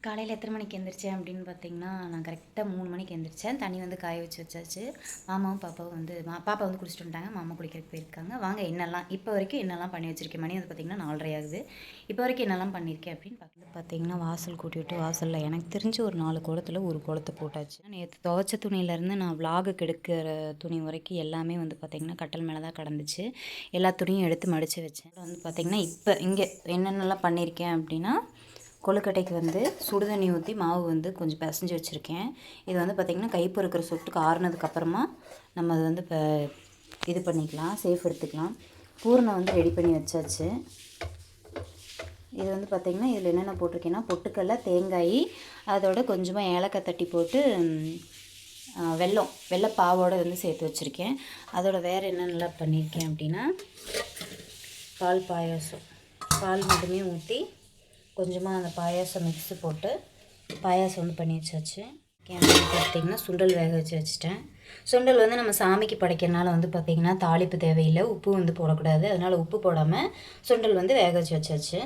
காலையில் எத்தனை மணிக்கு எந்திரிச்சேன் அப்படின்னு பார்த்தீங்கன்னா, நான் கரெக்டாக 3 மணிக்கு எந்திரிச்சேன். தண்ணி வந்து காய வச்சாச்சு. மாமாவும் பாப்பாவும் வந்து பாப்பா வந்து குளிச்சுட்டு வந்துட்டாங்க. மாமா குளிக்கிறதுக்கு போயிருக்காங்க. வாங்க என்னெல்லாம் இப்போ வரைக்கும் என்னெல்லாம் பண்ணி வச்சுருக்கேன். மணி வந்து பார்த்திங்கன்னா 4:30 ஆகுது. இப்போ வரைக்கும் என்னெல்லாம் பண்ணியிருக்கேன் அப்படின்னு பார்த்தீங்கன்னா, வாசல் கூட்டி விட்டு வாசலில் எனக்கு தெரிஞ்சு ஒரு 4 குளத்துல ஒரு குளத்தை போட்டாச்சு. நேற்று துவைச்ச துணியிலேருந்து நான் விலாகுக்கு எடுக்கிற துணி வரைக்கும் எல்லாமே வந்து பார்த்திங்கன்னா கட்டல் மேலே தான் கிடந்துச்சு. எல்லா துணியும் எடுத்து மடித்து வச்சேன். வந்து பார்த்திங்கன்னா இப்போ இங்கே என்னென்னலாம் பண்ணியிருக்கேன் அப்படின்னா, கொழுக்கட்டைக்கு வந்து சுடுதண்ணி ஊற்றி மாவு வந்து கொஞ்சம் பிசைஞ்சு வச்சுருக்கேன். இது வந்து பார்த்திங்கன்னா கை பொறுக்கிற சொட்டுக்கு ஆறுனதுக்கப்புறமா நம்ம அது வந்து இப்போ இது பண்ணிக்கலாம், சேஃப் எடுத்துக்கலாம். பூரணம் வந்து ரெடி பண்ணி வச்சாச்சு. இது வந்து பார்த்திங்கன்னா இதில் என்னென்ன போட்டிருக்கேன்னா பொட்டுக்கடலை, தேங்காய், அதோட கொஞ்சமாக ஏலக்காய் தட்டி போட்டு வெள்ளைப்பாவோடு வந்து சேர்த்து வச்சுருக்கேன். அதோட வேறு என்னென்னலாம் பண்ணியிருக்கேன் அப்படின்னா பால் பாயாசம், பால் மட்டுமே ஊற்றி கொஞ்சமாக அந்த பாயாசம் மிக்ஸு போட்டு பாயாசம் வந்து பண்ணி வச்சாச்சு. பார்த்திங்கன்னா சுண்டல் வேக வச்சுட்டேன். சுண்டல் வந்து நம்ம சாமிக்கு படைக்கிறனால வந்து பார்த்திங்கன்னா தாளிப்பு தேவையில்லை, உப்பு வந்து போடக்கூடாது. அதனால் உப்பு போடாமல் சுண்டல் வந்து வேக வச்சாச்சு.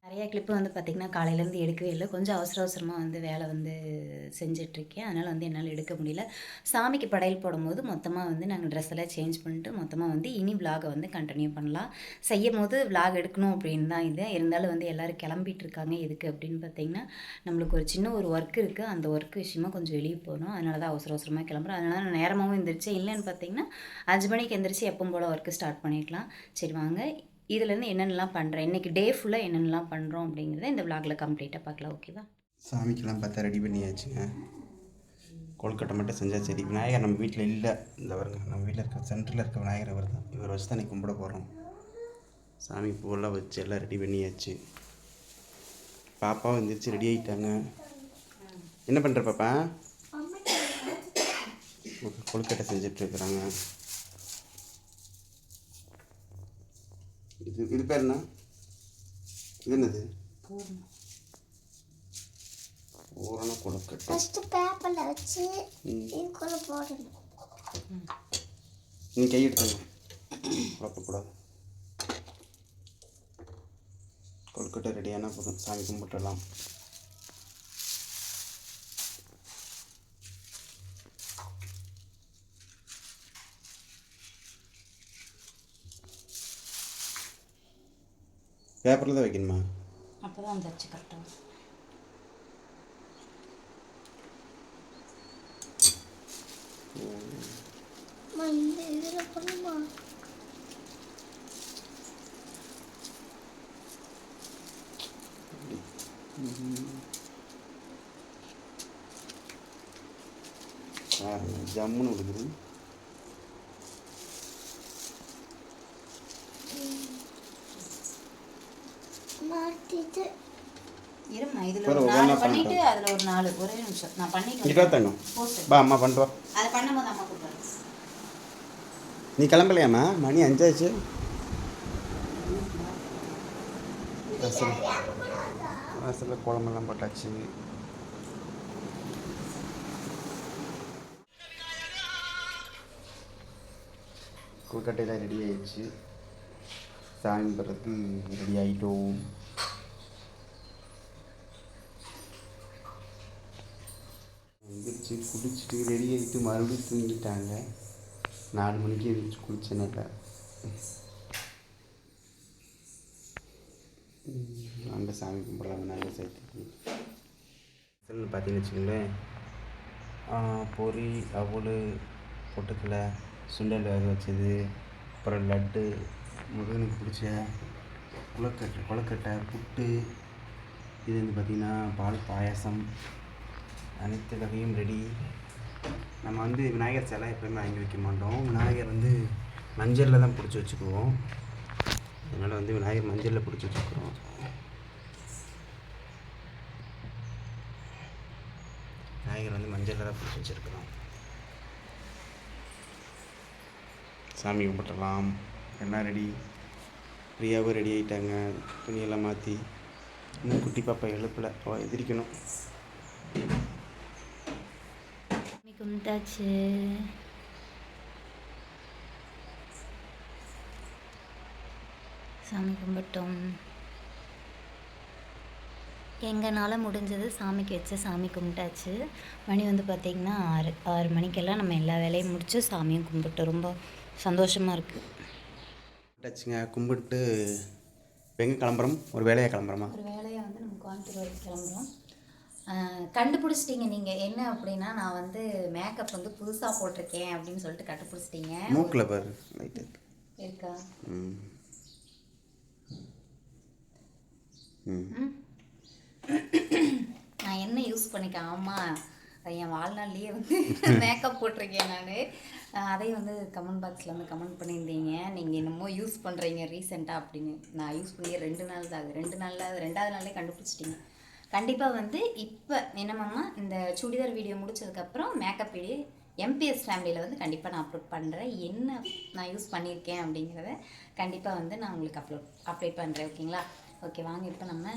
நிறையா கிளிப்பு வந்து பார்த்திங்கன்னா காலையிலேருந்து எடுக்கவே இல்லை. கொஞ்சம் அவசரமாக வந்து வேலை வந்து செஞ்சிட்ருக்கேன். அதனால் வந்து என்னால் எடுக்க முடியல. சாமிக்கு படையல் போடும்போது மொத்தமாக வந்து நாங்கள் ட்ரெஸ் எல்லாம் சேஞ்ச் பண்ணிட்டு மொத்தமாக வந்து இனி விலாகை வந்து கண்டினியூ பண்ணலாம். செய்யும் போது விலாக் எடுக்கணும் அப்படின்னு தான் இது. இருந்தாலும் வந்து எல்லோரும் கிளம்பிகிட்ருக்காங்க. எதுக்கு அப்படின்னு பார்த்திங்கன்னா, நம்மளுக்கு ஒரு சின்ன ஒரு ஒர்க் இருக்குது. அந்த ஒர்க் விஷயமா கொஞ்சம் வெளியே போகணும். அதனால தான் அவசரமாக கிளம்புறோம். அதனால நான் நேரமாகவும் எந்திரிச்சேன். இல்லைன்னு பார்த்திங்கன்னா 5 மணிக்கு எந்திரிச்சு எப்பவும் போல் ஒர்க்கு ஸ்டார்ட் பண்ணிக்கலாம். சரி வாங்க, இதுலேருந்து என்னென்னலாம் பண்ணுறேன், இன்றைக்கி டே ஃபுல்லாக என்னென்னலாம் பண்ணுறோம் அப்படிங்கிறத இந்த விலாகில் கம்ப்ளீட்டாக பார்க்கலாம். ஓகேவா? சாமிக்கெல்லாம் பார்த்தா ரெடி பண்ணியாச்சுங்க. கொழுக்கட்டை மட்டும் செஞ்சால் சரி. விநாயகர் நம்ம வீட்டில் இல்லை. இந்த வருங்க நம்ம வீட்டில் இருக்க சென்டரில் இருக்க விநாயகர் அவர் தான். இவர் வச்சு தான் கும்பிட போகிறோம். சாமி பூவெல்லாம் வச்சு எல்லாம் ரெடி பண்ணியாச்சு. பாப்பாவும் எந்திரிச்சு ரெடி ஆகிட்டாங்க. என்ன பண்ணுற பாப்பா? கொழுக்கட்டை செஞ்சிட்ருக்குறாங்க. இது பேர் என்ன? இது என்னது? பூரண கொழுக்கட்டை. ஃபர்ஸ்ட் பேப்பர்ல வச்சு இதுக்குள்ள போடணும். நீ கை எடுத்துங்க, குழப்பக்கூடாது. கொழுக்கட்டை ரெடியான போதும் சாமி கும்பிட்டுடலாம். பேப்பரில் தான் வைக்கணுமா? அப்போ தான் அந்த அச்சு கரெக்டாக இந்த இதில் பண்ணுமா? ஜம்முன்னு கொடுக்குது. மாட்டிட்டு இருமா, இதில் ஒரு 4 பண்ணிவிட்டு அதில் ஒரு 4. ஒரே நிமிஷம் நான் பண்ணிட்டு இருக்காத்தாங்க. பா அம்மா பண்ணுவா. அதை பண்ணும்போது அம்மா கூப்பிட்றேன். நீ கிளம்பலையாம்மா? மணி 5 ஆச்சு. வாசலில் குழம்பெல்லாம் போட்டாச்சு. கொழுக்கட்டையெல்லாம் ரெடி ஆயிடுச்சு. சாமி பிறகு ரெடி ஆகிட்டோம். எந்திரிச்சு குளிச்சுட்டு ரெடி ஆகிட்டு மறுபடியும் தூங்கிட்டாங்க. 4 மணிக்கு எழுந்திரிச்சு குளிச்சேன்ல. அங்கே சாமி கும்பிடலாம். நாங்கள் சேர்த்து பார்த்தீங்கன்னு வச்சுக்கோங்களேன், பொரி, அவல், பொட்டுக்கடலை, சுண்டல் வேக வச்சது, அப்புறம் லட்டு, முருகனுக்கு பிடிச்ச கொழுக்கட்டை, புட்டு, இது வந்து பார்த்திங்கன்னா பால் பாயாசம், அனைத்து வகையும் ரெடி. நம்ம வந்து விநாயகர் சிலை எப்போயுமே வாங்கி வைக்க மாட்டோம். விநாயகர் வந்து மஞ்சளில் தான் பிடிச்சி வச்சுக்குவோம். அதனால் வந்து விநாயகர் மஞ்சளில் பிடிச்சி வச்சுக்கிறோம். விநாயகர் வந்து மஞ்சளில் தான் பிடிச்சி வச்சுருக்கிறோம். சாமி கும்பிட்டுலாம். எல்லாம் ரெடி. ஃப்ரீயாகவும் ரெடி ஆகிட்டாங்க. துணியெல்லாம் மாற்றி. இன்னும் குட்டி பாப்பா எழுப்பில் எதிரிக்கணும். கும்பிட்டாச்சு. சாமி கும்பிட்டோம். எங்களால் முடிஞ்சது சாமிக்கு வச்சு சாமி கும்பிட்டாச்சு. மணி வந்து பார்த்திங்கன்னா 6 மணிக்கெல்லாம் நம்ம எல்லா வேலையும் முடித்து சாமியும் கும்பிட்டு ரொம்ப சந்தோஷமாக இருக்குது. கும்பிட்டாச்சுங்க. கும்பிட்டு எங்கே கிளம்புறோம்? ஒரு வேலையாக கிளம்புறோமா? ஒரு வேலையாக வந்து நம்ம கோயம்புத்தூர் வரைக்கும் கிளம்புறோம். கண்டுபிடிச்சிட்டிங்க நீங்கள் என்ன அப்படின்னா, நான் வந்து மேக்கப் வந்து புதுசாக போட்டிருக்கேன் அப்படின்னு சொல்லிட்டு கண்டுபிடிச்சிட்டிங்க. மூக்கில் பாரு லைட் இருக்கா? நான் என்ன யூஸ் பண்ணிக்கேன்? ஆமாம், என் வாழ்நாள்லேயே வந்து மேக்கப் போட்டிருக்கேன் நான். அதையும் வந்து கமெண்ட் பாக்ஸில் வந்து கமெண்ட் பண்ணியிருந்தீங்க, நீங்கள் என்னமோ யூஸ் பண்ணுறீங்க ரீசெண்டாக அப்படின்னு. நான் யூஸ் பண்ணி 2 நாள் தான் ஆகுது. 2 நாளில் 2வது நாளே கண்டுபிடிச்சிட்டிங்க. கண்டிப்பாக வந்து இப்போ என்னமாம்மா, இந்த சுடிதார் வீடியோ முடிச்சதுக்கப்புறம் மேக்கப் வீடியோ எம்பிஎஸ் ஃபேமிலியில் வந்து கண்டிப்பாக நான் அப்லோட் பண்ணுறேன். என்ன நான் யூஸ் பண்ணியிருக்கேன் அப்படிங்கிறத கண்டிப்பாக வந்து நான் உங்களுக்கு அப்டேட் பண்ணுறேன். ஓகேங்களா? ஓகே, வாங்க இப்போ நம்ம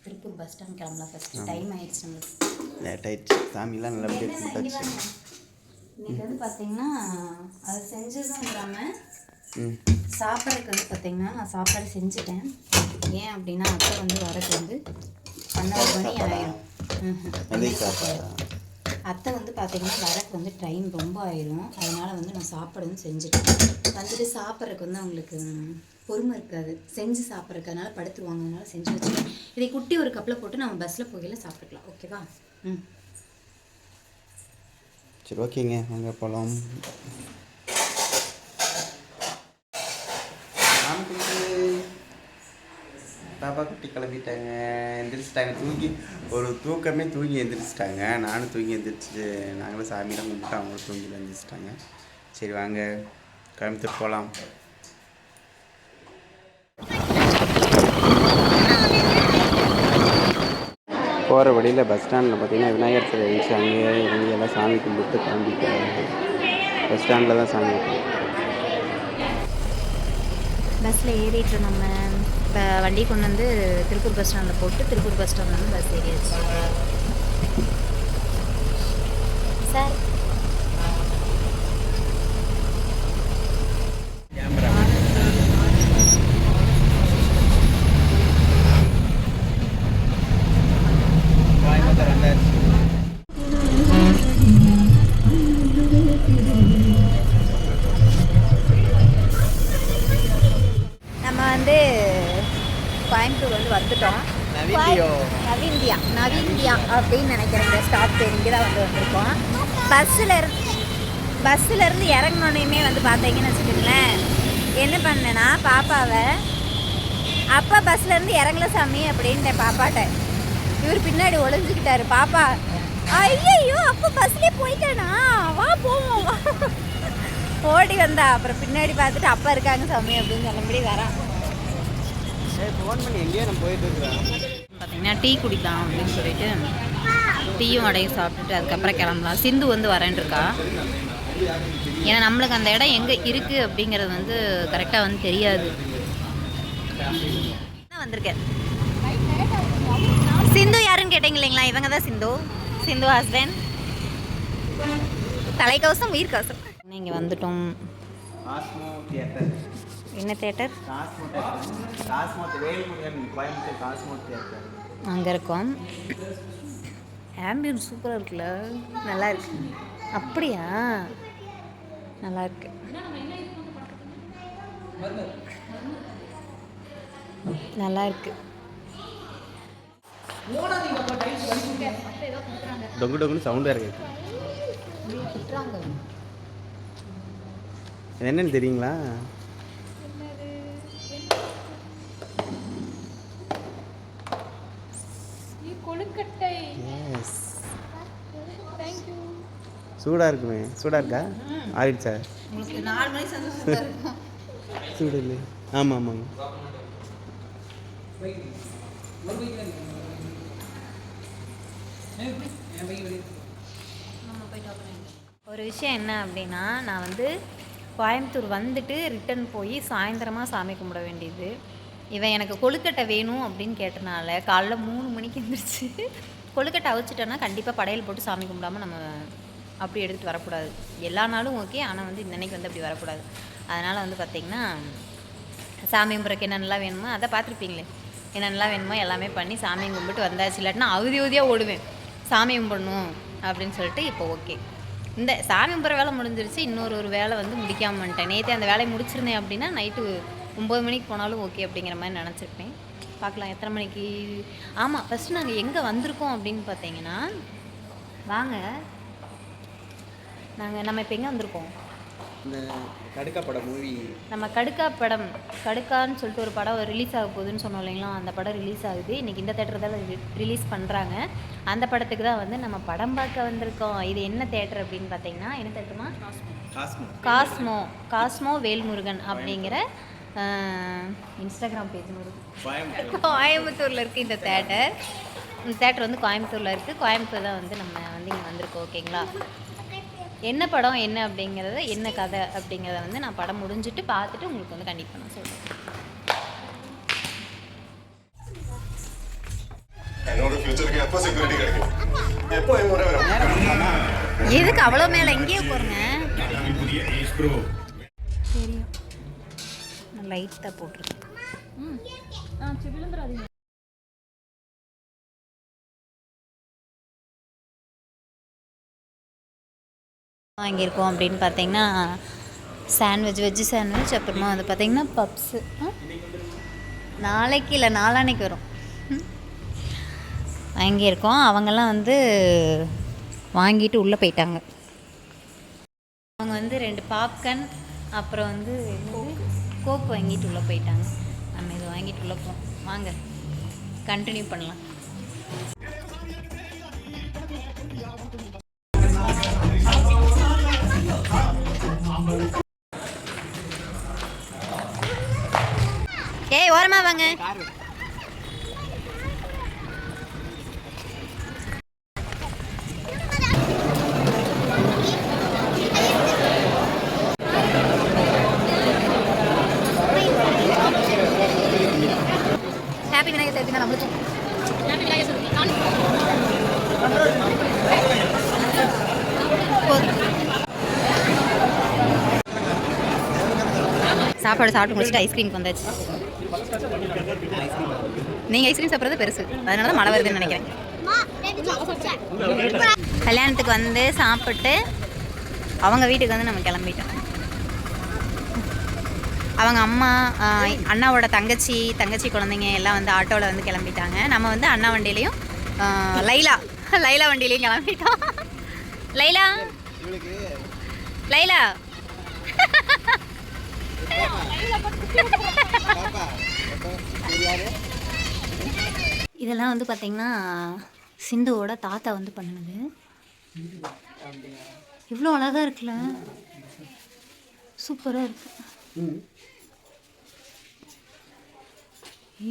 திருப்பூர் பஸ் ஸ்டாண்ட் கிளம்பலாம். ஃபஸ்ட்டு டைம் ஆகிடுச்சு நம்மளுக்கு. லேட் ஆகிடுச்சு. சாமிலாம் நல்லபடியாக கும்பிட்டாச்சு. இன்றைக்கி வந்து பார்த்திங்கன்னா அது செஞ்சதும் இல்லாமல் சாப்பாடுக்கு வந்து பார்த்திங்கன்னா நான் சாப்பாடு செஞ்சுட்டேன். ஏன் அப்படின்னா அத்தை வந்து வரக்கு வந்து 12 மணி ஆயிரும். அத்தை வந்து பார்த்திங்கன்னா வரக்கு வந்து டைம் ரொம்ப ஆயிரும். அதனால் வந்து நான் சாப்பாடு வந்து செஞ்சுட்டேன். வந்துட்டு சாப்பிட்றதுக்கு வந்து அவங்களுக்கு பொறுமை இருக்காது, செஞ்சு சாப்பிட்றதுக்கு. அதனால் படுத்துருவாங்க. அதனால் செஞ்சு வச்சுருக்கேன். இதை குட்டி ஒரு கப்பில் போட்டு நம்ம பஸ்ஸில் போகையில் சாப்பிட்டுக்கலாம். ஓகேவா? சரி, ஓகேங்க, வாங்க போகலாம். பாப்பா குட்டி கிளம்பிட்டாங்க, எந்திரிச்சிட்டாங்க. ஒரு தூக்கமே தூங்கி எந்திரிச்சிட்டாங்க. நானும் தூங்கி எந்திரிச்சு நாங்களும் சாமியெல்லாம் கும்பிட்டு அவங்களும் தூங்கி எந்திரிச்சிட்டாங்க. சரி வாங்க கோயம்புத்தூர் போகலாம். போகிற வழியில் பஸ் ஸ்டாண்டில் பார்த்தீங்கன்னா விநாயகர் சிலை இருந்துச்சு. அங்கேயே இறங்கி எல்லாம் சாமி கும்பிட்டு கிளம்பிட்டாங்க. பஸ் ஸ்டாண்டில் தான் சாமி பஸ்ஸில் ஏறிட்டு நம்ம இப்போ வண்டி கொண்டு வந்து திருப்பூர் பஸ் ஸ்டாண்டில் போட்டு திருப்பூர் பஸ் ஸ்டாண்டில் வந்து பஸ் ஏறியாச்சு. சார் கோயம்புத்தூர் வந்து வந்துட்டோம். நவீந்தியா அப்படின்னு நினைக்கிறேன். இந்த ஸ்டாப் பேர் இங்கே தான் வந்து வந்திருக்கோம். பஸ்ஸிலேருந்து இறங்கினோன்னையுமே வந்து பார்த்தீங்கன்னு வச்சுக்கோங்களேன், என்ன பண்ணேன்னா பாப்பாவை அப்பா பஸ்லேருந்து இறங்கல சாமி அப்படின்ட்டேன் பாப்பாட்ட. இவர் பின்னாடி ஒளிஞ்சுக்கிட்டாரு. பாப்பா ஐயோ அப்போ பஸ்லேயே போயிட்டானா, வா போவோம் வா ஓடி வந்தா. அப்புறம் பின்னாடி பார்த்துட்டு அப்பா இருக்காங்க சாமி அப்படின்னு சொல்லும்படி வரான். ஃபோன் பண்ணி எங்கேயோ நம்ம போயிட்டு இருக்கிறோம். பார்த்தீங்கன்னா டீ குடிக்கலாம் அப்படின்னு சொல்லிட்டு டீயும் வடையும் சாப்பிட்டுட்டு அதுக்கப்புறம் கிளம்பலாம். சிந்து வந்து வரேன்னு இருக்கா. ஏன்னா நம்மளுக்கு அந்த இடம் எங்கே இருக்குது அப்படிங்கிறது வந்து கரெக்டாக வந்து தெரியாது. வந்திருக்கேன். சிந்து யாருன்னு கேட்டீங்க இல்லைங்களா? இவங்க தான் சிந்து ஹஸ்பண்ட். தலைக்கவசம் உயிர் கவசம். இங்கே வந்துட்டோம். என்ன தேட்டர்? அங்கே இருக்கோம். ஆம்பியன்ஸ் சூப்பராக இருக்குல்ல, நல்லா இருக்கு. அப்படியா? நல்லா இருக்கு. நல்லா இருக்கு. டொங்கு டொங்குன்னு சவுண்டாக இருக்கு. என்னன்னு தெரியுங்களா? சூடாக இருக்குமே. சூடாக இருக்கா? ஆயிடுச்சா? சூடு இல்லை. ஆமாம் ஆமாங்க. ஒரு விஷயம் என்ன அப்படின்னா, நான் வந்து கோயம்புத்தூர் வந்துட்டு ரிட்டன் போய் சாயந்தரமாக சாமி கும்பிட வேண்டியது. இவன் எனக்கு கொழுக்கட்டை வேணும் அப்படின்னு கேட்டனால காலைல 3 மணிக்கு எழுந்திரிச்சு கொழுக்கட்டை அவிச்சிட்டோன்னா கண்டிப்பாக படையல் போட்டு சாமி கும்பிடாமல் நம்ம அப்படி எடுத்துகிட்டு வரக்கூடாது. எல்லா நாளும் ஓகே, ஆனால் வந்து இன்னைக்கு வந்து அப்படி வரக்கூடாது. அதனால் வந்து பார்த்திங்கன்னா சாமி கும்பிட்றக்கு என்னென்னலாம் வேணுமோ அதை பார்த்துருப்பீங்களே. என்னென்னலாம் வேணுமோ எல்லாமே பண்ணி சாமி கும்பிட்டு வந்தாச்சு. இல்லாட்டினா அவதியாக ஓடுவேன் சாமி கும்பிடணும் அப்படின்னு சொல்லிட்டு. இப்போ ஓகே, இந்த சாமி கும்பிட்ற வேலை முடிஞ்சிருச்சு. இன்னொரு வேலை வந்து முடிக்காமல் வந்துட்டேன். நேற்று அந்த வேலையை முடிச்சிருந்தேன் அப்படின்னா நைட்டு 9 மணிக்கு போனாலும் ஓகே அப்படிங்கிற மாதிரி நினச்சிருப்பேன். பார்க்கலாம் எத்தனை மணிக்கு. ஆமாம், ஃபஸ்ட்டு நாங்கள் எங்கே வந்திருக்கோம் அப்படின்னு பார்த்தீங்கன்னா, வாங்க நம்ம இப்போ எங்கே வந்திருக்கோம், இந்த கடுக்கா படம் மூவி. நம்ம கடுக்கான்னு சொல்லிட்டு ஒரு படம் ரிலீஸ் ஆக போகுதுன்னு சொன்னோம் இல்லைங்களா, அந்த படம் ரிலீஸ் ஆகுது இன்றைக்கி. இந்த தேட்டர் தான் ரிலீஸ் பண்ணுறாங்க. அந்த படத்துக்கு தான் வந்து நம்ம படம் பார்க்க வந்திருக்கோம். இது என்ன தேட்டர் அப்படின்னு பார்த்தீங்கன்னா, என்ன தேட்டருமா? காஸ்மோ வேல்முருகன் அப்படிங்கிற இன்ஸ்டாகிராம் பேஜ் கோயம்புத்தூரில் இருக்குது இந்த தேட்டர். இந்த தேட்டர் வந்து கோயம்புத்தூரில் இருக்குது. கோயம்புத்தூர் தான் வந்து நம்ம வந்து இங்கே வந்திருக்கோம். ஓகேங்களா, என்ன படம் என்ன அப்படிங்கிறத, என்ன கதை அப்படிங்கிறத வந்து நான் படம் முடிஞ்சுட்டு பார்த்துட்டு உங்களுக்கு வந்து கண்டிப்பாக நான் சொல்கிறேன். எதுக்கு அவ்வளோ மேலே எங்கேயோ போகிறேங்க? தெரியும், நான் லைட்டாக போட்டிருக்கேன். விழுந்துடாதீங்க. வாங்கியிருக்கோம் அப்படின்னு பார்த்தீங்கன்னா சாண்ட்விச், வெஜ்ஜு சாண்ட்விச், அப்புறமா வந்து பார்த்திங்கன்னா பப்ஸு. நாளைக்கு இல்லை நாளான்னைக்கு வரும். வாங்கியிருக்கோம். அவங்கெல்லாம் வந்து வாங்கிட்டு உள்ளே போயிட்டாங்க. அவங்க வந்து 2 பாப்கார்ன் அப்புறம் வந்து கோக் வாங்கிட்டு உள்ளே போயிட்டாங்க. நம்ம இது வாங்கிட்டு உள்ளே போவோம். வாங்க கண்டினியூ பண்ணலாம். ஏய் ஓரமா வாங்க. ஹாப்பி விநாயகர் சதுர்த்தி நம்மளுக்கு. ஹாப்பி விநாயகர் சதுர்த்தி. சாப்பாடு சாப்பிட்டு முடிச்சுட்டு ஐஸ்கிரீமுக்கு வந்தாச்சு. நீங்கள் ஐஸ்கிரீம் சாப்பிட்றது பெருசு, அதனால தான் மழை வருதுன்னு நினைக்கிறேன். கல்யாணத்துக்கு வந்து சாப்பிட்டு அவங்க வீட்டுக்கு வந்து நம்ம கிளம்பிட்டோம். அவங்க அம்மா, அண்ணாவோட தங்கச்சி குழந்தைங்க எல்லாம் வந்து ஆட்டோவில் வந்து கிளம்பிட்டாங்க. நம்ம வந்து அண்ணா வண்டியிலையும் லைலா வண்டியிலையும் கிளம்பிட்டோம். லைலா இதெல்லாம் வந்து பார்த்திங்கன்னா சிந்துவோட தாத்தா வந்து பண்ணினது. இவ்வளோ அழகாக இருக்குல்ல, சூப்பராக இருக்கு.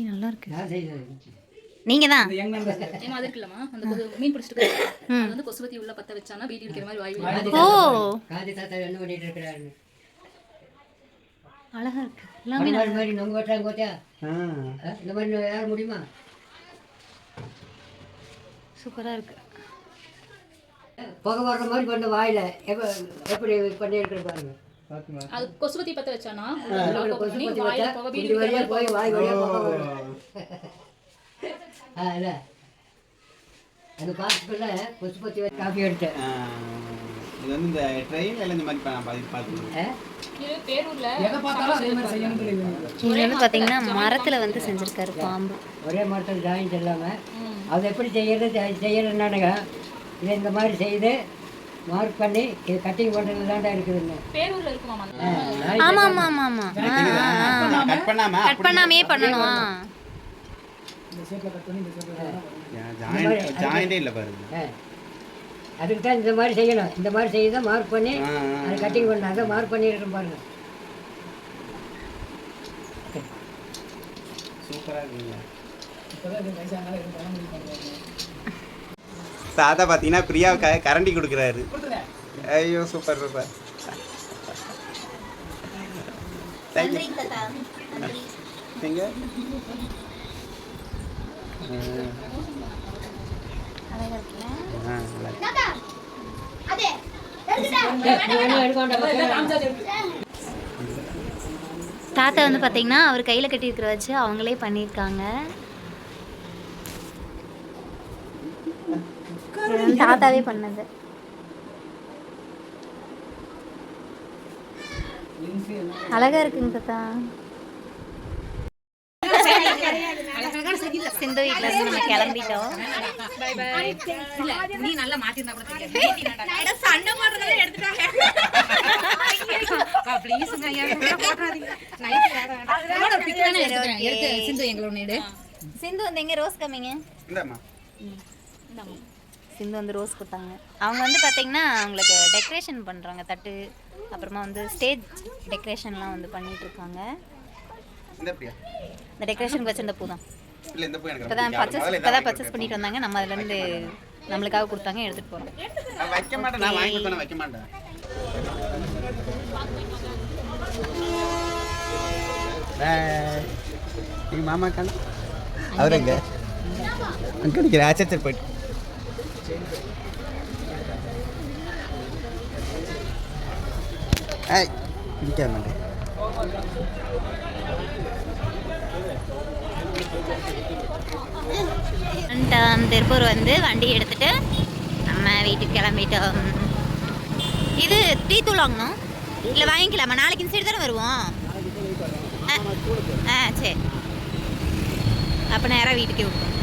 நல்லா இருக்கு. நீங்கள் தான் மீன் பிடிச்சிட்டு வந்து கொசுவத்தி உள்ள பற்ற வச்சானா வீடு இருக்கிற மாதிரி வாய். ஓ அழகா இருக்கு. எல்லாமே மாதிரி நொங்கு வெட்டுறாங்க கோத்தியா, இந்த மாதிரி யார முடியுமா? சூப்பராக இருக்கு. புகை வர்ற மாதிரி பண்ண வாயில எப்படி பண்ணியிருக்கிற பாருங்க. அது கொசுவத்தி பற்ற வச்சானா போய் வாய் வழியா புகை வரும். அது பார்த்துக்குள்ள கொசுபத்தி காஃபி எடுத்தேன். இது வந்து இந்த ட்ரெயினில் இந்த மாதிரி பார்த்துருக்கேன். இது வந்து பார்த்தீங்கன்னா மரத்தில் வந்து செஞ்சுருக்காரு பாம்பு. ஒரே மரத்தில் ஜாயின் இல்லாமல் அது எப்படி செய்யறதுனானுங்க இதை இந்த மாதிரி செய்து மார்க் பண்ணி இது கட்டிங் பண்ணுறது தாண்டா இருக்குதுங்க. ஆமாம் ஆமாம் ஆமாம் ஆமாம், கட் பண்ணாமே பண்ணணும். ஜாயிண்டே இல்லை பாருங்க. அதுக்கு தான் இந்த மாதிரி செய்யணும். இந்த மாதிரி செய்ய தான் மார்க் பண்ணி அதை கட்டிங் பண்ணாங்க. மார்க் பண்ணியிருக்கோம் பாருங்க. சூப்பராக இருக்குங்க. தாத்தா பார்த்தீங்கன்னா பிரியாவுக்காக கரண்டி கொடுக்குறாரு. ஐயோ சூப்பர் சூப்பர். தேங்க்யூ. நீங்கள் தாத்தா வந்து பார்த்தீங்கன்னா அவர் கையில் கட்டியிருக்கிற வச்சு அவங்களே பண்ணியிருக்காங்க. தாத்தாவே பண்ணது. அழகா இருக்குங்க தாத்தா. சிந்து வீட்ல இருந்து நம்ம கிளம்பிட்டோம். Bye bye. இல்ல நீ நல்லா மாட்டினா கூட தெரியாது. சண்டை போடுறதே எடுத்துட்டாங்க. ப்ளீஸ்ங்க ஐயா போடாதீங்க. நைட் அதனால பிக் பண்ணி எடுத்து சிந்து எங்களோட நேடு. சிந்து வந்து எங்க ரோஸ் கம்மிங்க. இந்தாம்மா. இந்தாம்மா. சிந்து வந்து ரோஸ் கொடுத்தாங்க. அவங்க வந்து பார்த்தீங்கன்னா அவங்களுக்கு டெக்கரேஷன் பண்ணுறாங்க. தட்டு அப்புறமா வந்து ஸ்டேஜ் டெக்கரேஷன்லாம் வந்து பண்ணிட்டு இருக்காங்க. இந்த பிரியா. இந்த டெக்கரேஷனுக்கு வச்சிருந்த பூ தான். இல்ல இந்த பூ எனக்கு இப்போதான் பர்ச்சேஸ் பண்ணிட்டு வந்தாங்க. நம்ம அதுலேருந்து நம்மளுக்காக கொடுத்தாங்க, எடுத்துகிட்டு போகிறோம். நான் வைக்க மாட்டேன். நான் வாங்கி கொடுத்தா வைக்க மாட்டேன். எங்கள் மாமா கண் அவர் எங்க அங்கே நிற்கிற ஆச்சர் போயிட்டு நிற்க மாட்டேன். திருப்பூர் வந்து வண்டி எடுத்துட்டு நம்ம வீட்டுக்கு கிளம்பிட்டோம். இது டீ தூள் வாங்கணும் இல்லை வாங்கிக்கலாமா? நாளைக்கு இந்த சைடு தானே வருவோம். சரி, அப்போ நேராக வீட்டுக்கே விட்டோம்.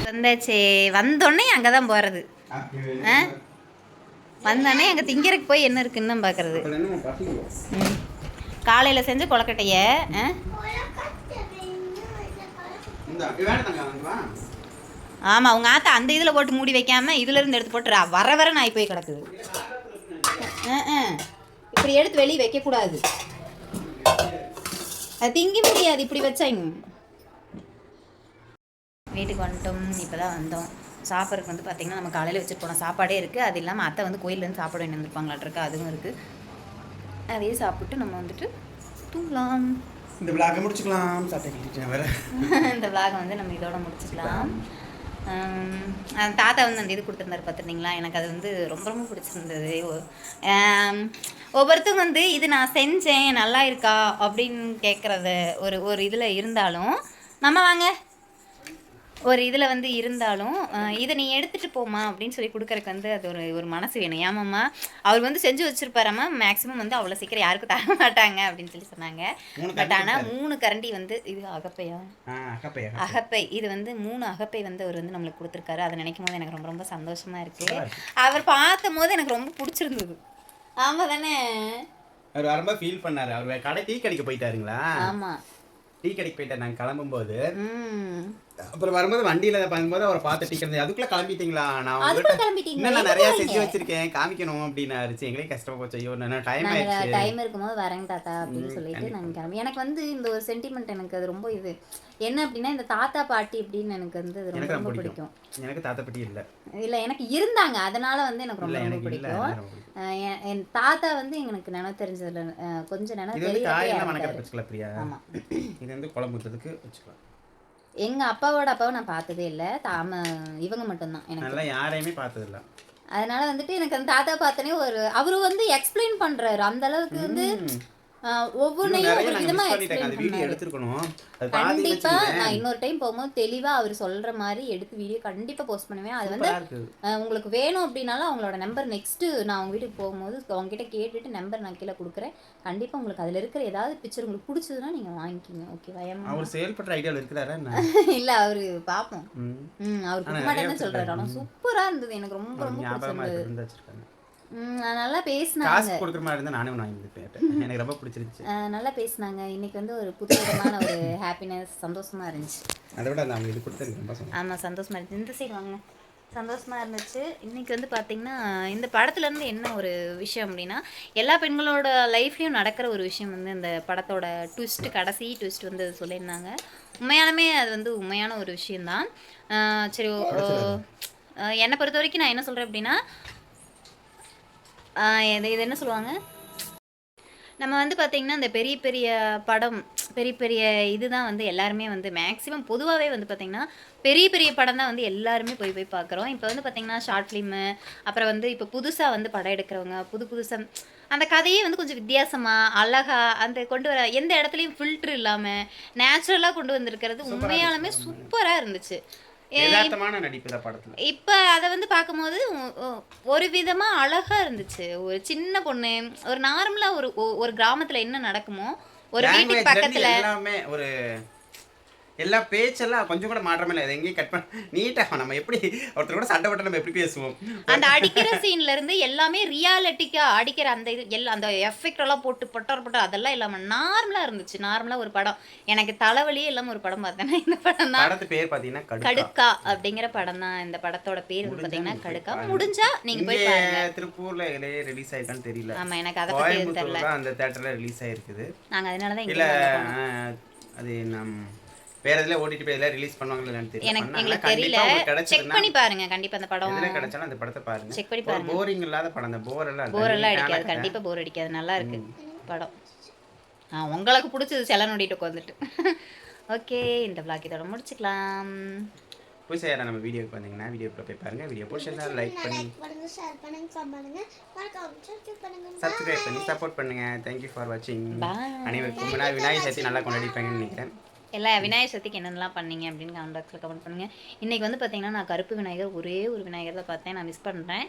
வந்தாச்சு. வந்தோடனே அங்கே தான் போகிறது. வந்தோடனே அங்கே திங்கிறதுக்கு போய் என்ன இருக்குன்னு தான் பார்க்குறது. காலையில் செஞ்ச கொலக்கட்டையை ஆமாம், அவங்க ஆத்தா அந்த இதில் போட்டு மூடி வைக்காமல் இதிலேருந்து எடுத்து போட்டு வர நாய் போய் கிடக்குது. இப்படி எடுத்து வெளியே வைக்கக்கூடாது, அது திங்க முடியாது இப்படி வச்சாங்க. வீட்டுக்கு வந்துட்டோம். இப்போ தான் வந்தோம். சாப்பிட்றதுக்கு வந்து பார்த்திங்கன்னா நம்ம காலையில் வச்சுட்டு போன சாப்பாடே இருக்குது. அது இல்லாமல் அத்தை வந்து கோயிலேருந்து சாப்பாடு வாங்கி வந்துருப்பாங்களாட்ருக்கு, அதுவும் இருக்குது. அதையே சாப்பிட்டு நம்ம வந்துட்டு தூங்கலாம். இந்த விளாகை முடிச்சுக்கலாம். வேறு இந்த விளாகை வந்து நம்ம இதோட முடிச்சுக்கலாம். தாத்தா வந்து அந்த இது கொடுத்துருந்தாரு பார்த்துருந்தீங்களா? எனக்கு அது வந்து ரொம்ப ரொம்ப பிடிச்சிருந்தது. ஒவ்வொருத்தரும் வந்து இது நான் செஞ்சேன் நல்லா இருக்கா அப்படின்னு கேட்குறது ஒரு இதில் இருந்தாலும், நம்ம வாங்க ஒரு இதில் வந்து இருந்தாலும் இதை நீ எடுத்துகிட்டு போமா அப்படின்னு சொல்லி கொடுக்குறக்கு வந்து அது ஒரு மனசு வேணும். ஏமாம்மா அவர் வந்து செஞ்சு வச்சுருப்பாராம்மா, மேக்ஸிமம் வந்து அவ்வளோ சீக்கிரம் யாருக்கும் தர மாட்டாங்க அப்படின்னு சொல்லி சொன்னாங்க. பட் ஆனால் 3 கரண்டி வந்து இது அகப்பை இது வந்து 3 அகப்பை வந்து அவர் வந்து நம்மளுக்கு கொடுத்துருக்காரு. அதை நினைக்கும் போது எனக்கு ரொம்ப ரொம்ப சந்தோஷமாக இருக்குது. அவர் பார்த்த போது எனக்கு ரொம்ப பிடிச்சிருந்தது. ஆமாம் தானே? அவர் வரும்போது ஃபீல் பண்ணார். அவர் கடை டீ கடைக்கு போயிட்டாருங்களா? ஆமாம், டீ கடைக்கு போயிட்டார். நாங்கள் கிளம்பும்போது அப்புறம் வரும்போது வண்டியில் பார்க்கும்போது அவரை பார்த்து டீ கடை அதுக்குள்ளே கிளம்பிட்டீங்களா? நான் இன்னும் நான் நிறையா செஞ்சு வச்சிருக்கேன் காமிக்கணும் அப்படின்னு ஆச்சு. எங்களே கஷ்டமா போச்சு. ஐயோ நான் டைம் இருக்கும்போது வரேங்க தாத்தா அப்படின்னு சொல்லிட்டு நாங்கள் கிளம்பி. எனக்கு வந்து இந்த ஒரு சென்டிமெண்ட் எனக்கு அது ரொம்ப இது என்ன அப்படின்னா, இந்த தாத்தா பாட்டி அப்படின்னு எனக்கு வந்து அது ரொம்ப ரொம்ப பிடிக்கும். எனக்கு தாத்தா பாட்டி இல்லை எனக்கு இருந்தாங்க, அதனால வந்து எனக்கு ரொம்ப ரொம்ப பிடிக்கும். என் தாத்தா வந்து எனக்கு நினைவு தெரிஞ்சதுல கொஞ்சம் நினைவு தெரியும். ஆமாம், இது வந்து குழம்பு ஊற்றுறதுக்கு வச்சுக்கலாம். எங்கள் அப்பாவோட அப்பாவை நான் பார்த்ததே இல்லை. இவங்க மட்டும்தான் எனக்கு யாரையுமே பார்த்ததில்ல. அதனால வந்துட்டு எனக்கு அந்த தாத்தா பார்த்தனே அவரு வந்து எக்ஸ்பிளைன் பண்றாரு அந்த அளவுக்கு வந்து ஒவ்வொன்றையும் ஒரு விதமா எக்ஸ்பிளைன் பண்ணாரு. கண்டிப்பா நான் இன்னொரு டைம் போகும்போது தெளிவா அவர் சொல்ற மாதிரி எடுத்து வீடியோ கண்டிப்பா போஸ்ட் பண்ணுவேன். அது வந்து உங்களுக்கு வேணும் அப்படின்னாலும் அவங்களோட நம்பர் நெக்ஸ்ட் நான் அவங்க வீட்டுக்கு போகும்போது அவங்க கிட்ட கேட்டுட்டு நம்பர் நான் கீழே கொடுக்குறேன். கண்டிப்பா உங்களுக்கு அதுல இருக்கிற ஏதாவது பிக்சர் உங்களுக்கு பிடிச்சதுன்னா நீங்க வாங்கிக்கிங்க. ஓகேவா? அவர் சேல் பண்ற ஐடியால இருக்கிறாரா? இல்ல அவரு பாப்போம். அவர் கொடுக்க மாட்டேன்னு சொல்றாரு. ஆனா சூப்பரா இருந்தது, எனக்கு ரொம்ப ரொம்ப பிடிச்சிருந்தது. நல்லா பேசினாங்க. காசு கொடுக்குற மாதிரி இருந்தா நானே வாங்கிட்டேன். எனக்கு ரொம்ப பிடிச்சிருந்துச்சு. நல்லா பேசினாங்க. இன்னைக்கு வந்து ஒரு புது விதமான ஒரு ஹாப்பினஸ், சந்தோஷமா இருந்துச்சு. அதை விட நான் இது கொடுத்தது ரொம்ப ஆமாம், சந்தோஷமா இருந்துச்சு. இந்த சைடு வாங்க. சந்தோஷமாக இருந்துச்சு. இன்றைக்கி வந்து பார்த்திங்கன்னா இந்த படத்துலேருந்து என்ன ஒரு விஷயம் அப்படின்னா, எல்லா பெண்களோட லைஃப்லேயும் நடக்கிற ஒரு விஷயம் வந்து இந்த படத்தோட ட்விஸ்ட்டு, கடைசி ட்விஸ்ட் வந்து சொல்லியிருந்தாங்க. உண்மையாலுமே அது வந்து உண்மையான ஒரு விஷயந்தான். சரி, என்னை பொறுத்த வரைக்கும் நான் என்ன சொல்கிறேன் அப்படின்னா, இது என்ன சொல்லுவாங்க, நம்ம வந்து பார்த்திங்கன்னா இந்த பெரிய பெரிய படம், பெரிய பெரிய இதுதான் வந்து எல்லாருமே வந்து மேக்ஸிமம் பொதுவாகவே வந்து பார்த்திங்கன்னா பெரிய பெரிய படம் தான் வந்து எல்லாருமே போய் பார்க்குறோம். இப்போ வந்து பார்த்திங்கன்னா ஷார்ட் ஃபிலிமு, அப்புறம் வந்து இப்போ புதுசாக வந்து படம் எடுக்கிறவங்க புதுசாக அந்த கதையே வந்து கொஞ்சம் வித்தியாசமாக அழகாக அந்த கொண்டு வர, எந்த இடத்துலையும் ஃபில்ட்ரு இல்லாமல் நேச்சுரலாக கொண்டு வந்திருக்கிறது உண்மையாலுமே சூப்பராக இருந்துச்சு. யதார்த்தமான நடிப்பு இந்த படத்துல. இப்போ அதை வந்து பார்க்கும்போது ஒரு விதமாக அழகாக இருந்துச்சு. ஒரு சின்ன பொண்ணு ஒரு நார்மலாக ஒரு கிராமத்தில் என்ன நடக்குமோ ஒரு வீட்டுக்கு Language ல இருந்து பக்கத்தில் எல்லாமே ஒரு எல்லா பேச்செல்லாம் கொஞ்சம் கூட மாற்றமே இல்லை. எங்கேயும் கட் பண்ண நீட்டாக நம்ம எப்படி ஒருத்தர் கூட சண்டை போட்டு நம்ம எப்படி பேசுவோம். அந்த அடிக்கிற சீன்ல இருந்து எல்லாமே ரியாலிட்டிக்கா அடிக்கிற அந்த இது எல்லாம் அந்த எஃபெக்ட் எல்லாம் போட்டு பட்டார் அதெல்லாம் இல்லாம நார்மலா இருந்துச்சு. நார்மலா ஒரு படம். எனக்கு தலைவலியே இல்லாம ஒரு படம் பார்த்தேன்னா இந்த படம் தான். படத்து பேர் பார்த்தீங்கன்னா கடுக்கா அப்படிங்கிற படம் தான். இந்த படத்தோட பேர் வந்து பார்த்தீங்கன்னா கடுக்கா. முடிஞ்சா நீங்க போய் பாருங்க. திருப்பூர்ல ரிலீஸ் ஆயிருக்கான்னு தெரியல. ஆமா, எனக்கு அதை பத்தி எதுவும் தெரியல. அந்த தியேட்டர்ல ரிலீஸ் ஆயிருக்குது. நாங்க அதனால தான் இல்ல இங்க அது வேற எதுல ஓடிடி பேர்ல ரிலீஸ் பண்ணுவாங்கன்னு இல்லன்னு தெரியல. எங்களுக்கு தெரியல. செக் பண்ணி பாருங்க கண்டிப்பா அந்த படம். எதுல கிடைச்சாலும் அந்த படத்தை பாருங்க. செக் பண்ணி பாருங்க. போரிங் இல்லாத படம். அந்த போர் எல்லாம் அடிக்காது. கண்டிப்பா போர் அடிக்காது. நல்லா இருக்கு படம். உங்களுக்கு பிடிச்சது செல நோண்டிட்டு உட்காந்துட்டு. ஓகே, இந்த vlog இதோட முடிச்சுக்கலாம். புதுசாக யாரா நம்ம வீடியோக்கு வந்தீங்கன்னா வீடியோக்குள்ள போய் பாருங்க. வீடியோ பிடிச்சிருந்தா லைக் பண்ணி ஷேர் பண்ணுங்க, கமெண்ட் பண்ணுங்க, மறக்காம சப்ஸ்கிரைப் பண்ணுங்க. சப்ஸ்கிரைப் பண்ணி சப்போர்ட் பண்ணுங்க. தேங்க்யூ ஃபார் வாட்சிங். Bye. அனைவருக்கும் விநாயகர் சதுர்த்தி நல்லா கொண்டாடிப்பாங்கன்னு நினைக்கிறேன். எல்லா விநாயகர் சதுர்த்திக்கு என்னென்னலாம் பண்ணீங்க அப்படின்னு கமெண்ட் பாக்ஸில் கமெண்ட் பண்ணுங்கள். இன்றைக்கி வந்து பார்த்தீங்கன்னா நான் கருப்பு விநாயகர் ஒரே ஒரு விநாயகர் தான் பார்த்தேன். நான் மிஸ் பண்ணுறேன்.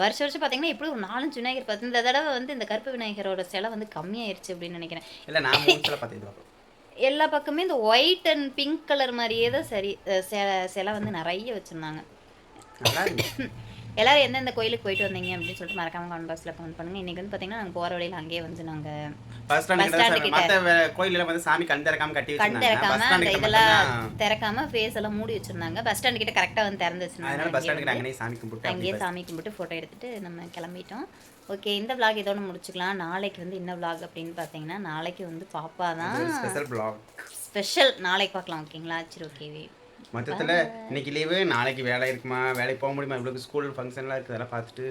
வருஷம் பார்த்தீங்கன்னா எப்படி ஒரு 4-5 விநாயகர் பார்த்தேன். இந்த தடவை வந்து இந்த கருப்பு விநாயகரோட சிலை வந்து கம்மியாயிருச்சு அப்படின்னு நினைக்கிறேன். இல்லை நான் 3 சிலை பார்த்தேன். எல்லா பக்கமே இந்த ஒயிட் அண்ட் பிங்க் கலர் மாதிரியே தான் சரி சிலை வந்து நிறைய வச்சுருந்தாங்க. நல்லா இருந்துச்சு. எல்லாரும் எந்தெந்த கோயிலுக்கு போயிட்டு வந்தீங்க அப்படின்னு சொல்லிட்டு மறக்காம கமெண்ட் பாக்ஸில் கமெண்ட் பண்ணுங்க. இன்னைக்கு வந்து பார்த்தீங்கன்னா நாங்கள் போகிற வழியில் அங்கேயே வந்து நாங்கள் பஸ் ஸ்டாண்ட் மற்ற கோயிலில் வந்து சாமி கண் திறக்காம கட்டி திறக்காம அந்த இதெல்லாம் திறக்காம ஃபேஸ் எல்லாம் மூடி வச்சிருந்தாங்க. பஸ் ஸ்டாண்ட் கிட்ட கரெக்டாக வந்து திறந்து அதனால பஸ் ஸ்டாண்டுக்கு அங்கேயே சாமி கும்பிட்டு அங்கேயே சாமி கும்பிட்டு ஃபோட்டோ எடுத்துட்டு நம்ம கிளம்பிட்டோம். ஓகே, இந்த vlog இதோட முடிச்சுக்கலாம். நாளைக்கு வந்து என்ன vlog அப்படின்னு பார்த்தீங்கன்னா நாளைக்கு வந்து பாப்பா தான் ஸ்பெஷல் vlog. ஸ்பெஷல் நாளைக்கு பார்க்கலாம். ஓகேங்களா? சரி, ஓகேவே. மொத்தத்தில் இன்னைக்கு லீவு, நாளைக்கு வேலை இருக்குமா, வேலைக்கு போக முடியுமா, இவ்வளோ ஸ்கூல் ஃபங்க்ஷன்லாம் இருக்குது, அதெல்லாம் பார்த்துட்டு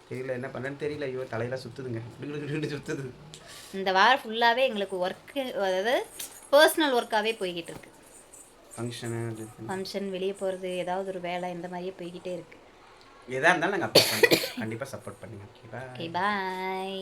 தெரியல என்ன பண்ணுறேன்னு தெரியல. ஐயோ தலையெல்லாம் சுற்றுதுங்க, சுற்றுது. இந்த வாரம் ஃபுல்லாகவே எங்களுக்கு ஒர்க்கு, அதாவது பர்சனல் ஒர்க்காகவே போய்கிட்டு இருக்கு. ஃபங்க்ஷன், வெளியே போகிறது, ஏதாவது ஒரு வேலை, இந்த மாதிரியே போய்கிட்டே இருக்கு. எதாக இருந்தாலும் நாங்கள் அப்டேட் பண்ணுறோம். கண்டிப்பாக சப்போர்ட் பண்ணுங்க. ஓகே, பாய்.